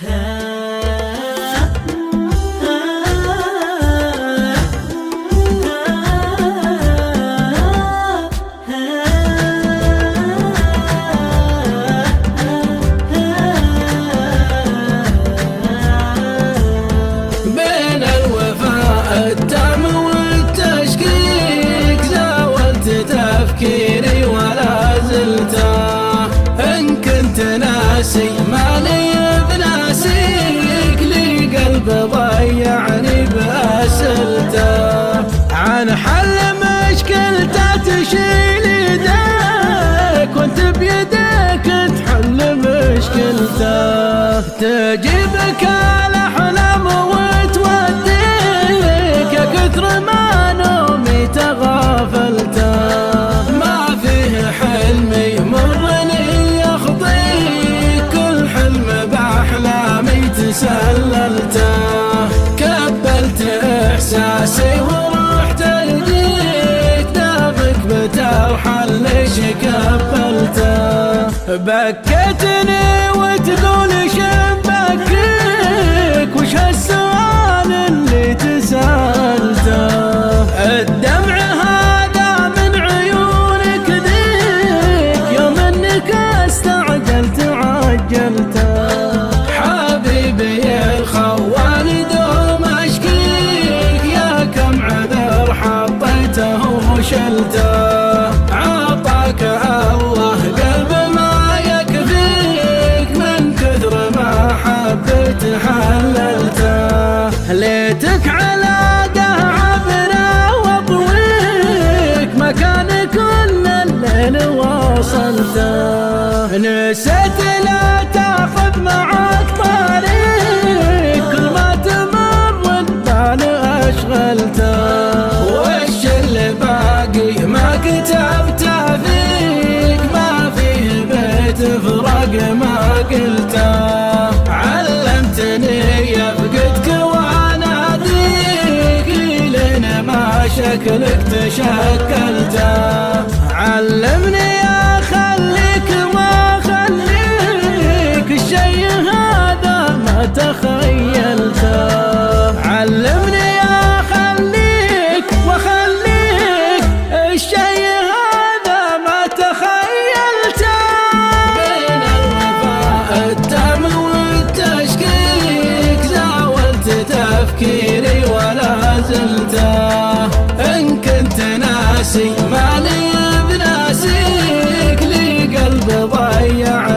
بين الوفاء التام والتشكيك زاولت تفكيري ولا زلته. إن كنت ناسي مالي بناسيك لي قلب ضيعني بأسلته. عن حل مشكلته تشيل يديك وانت بيديك تحل مشكلته. تجيبك الأحلام وتوديك يا كثر ما نومي تغافلته. ما فيه حلم يمرني يخضيك كل حلم بأحلامي تسللته. كبلت إحساسي ورحت لديك دافك بترحل ليش كبلته. بكيتني وتقول شبكيك وش هالسؤال اللي تسألته. الدمع هذا من عيونك ذيك يوم انك استعجلت عجلته. حبيبي الخوان دوم اشكيك يا كم عذر حطيته وشلته. عطاك الله قلب ما يكفيك من كثر ما حبيت حللته. ليتك على عبره واطويك مكان كل الليل وصلته. نسيت لا تاخذ معك طريق كل ما تمر البال اشغلته. وش اللي باقي ما كتبته فيك ما فيه بيت فراق ما قلته. علمتني يفقدك واناديك لين ما شكلك تشكلته. علمني اخليك ما اخليك الشي هذا ما تخيلته. علمني اخليك واخليك الشي هذا ما تخيلته. بين الوفاء التام والتشكيك زاولت تفكيري ولا زلته. إن كنت ناسي مالي بناسيك لي قلب ضيعني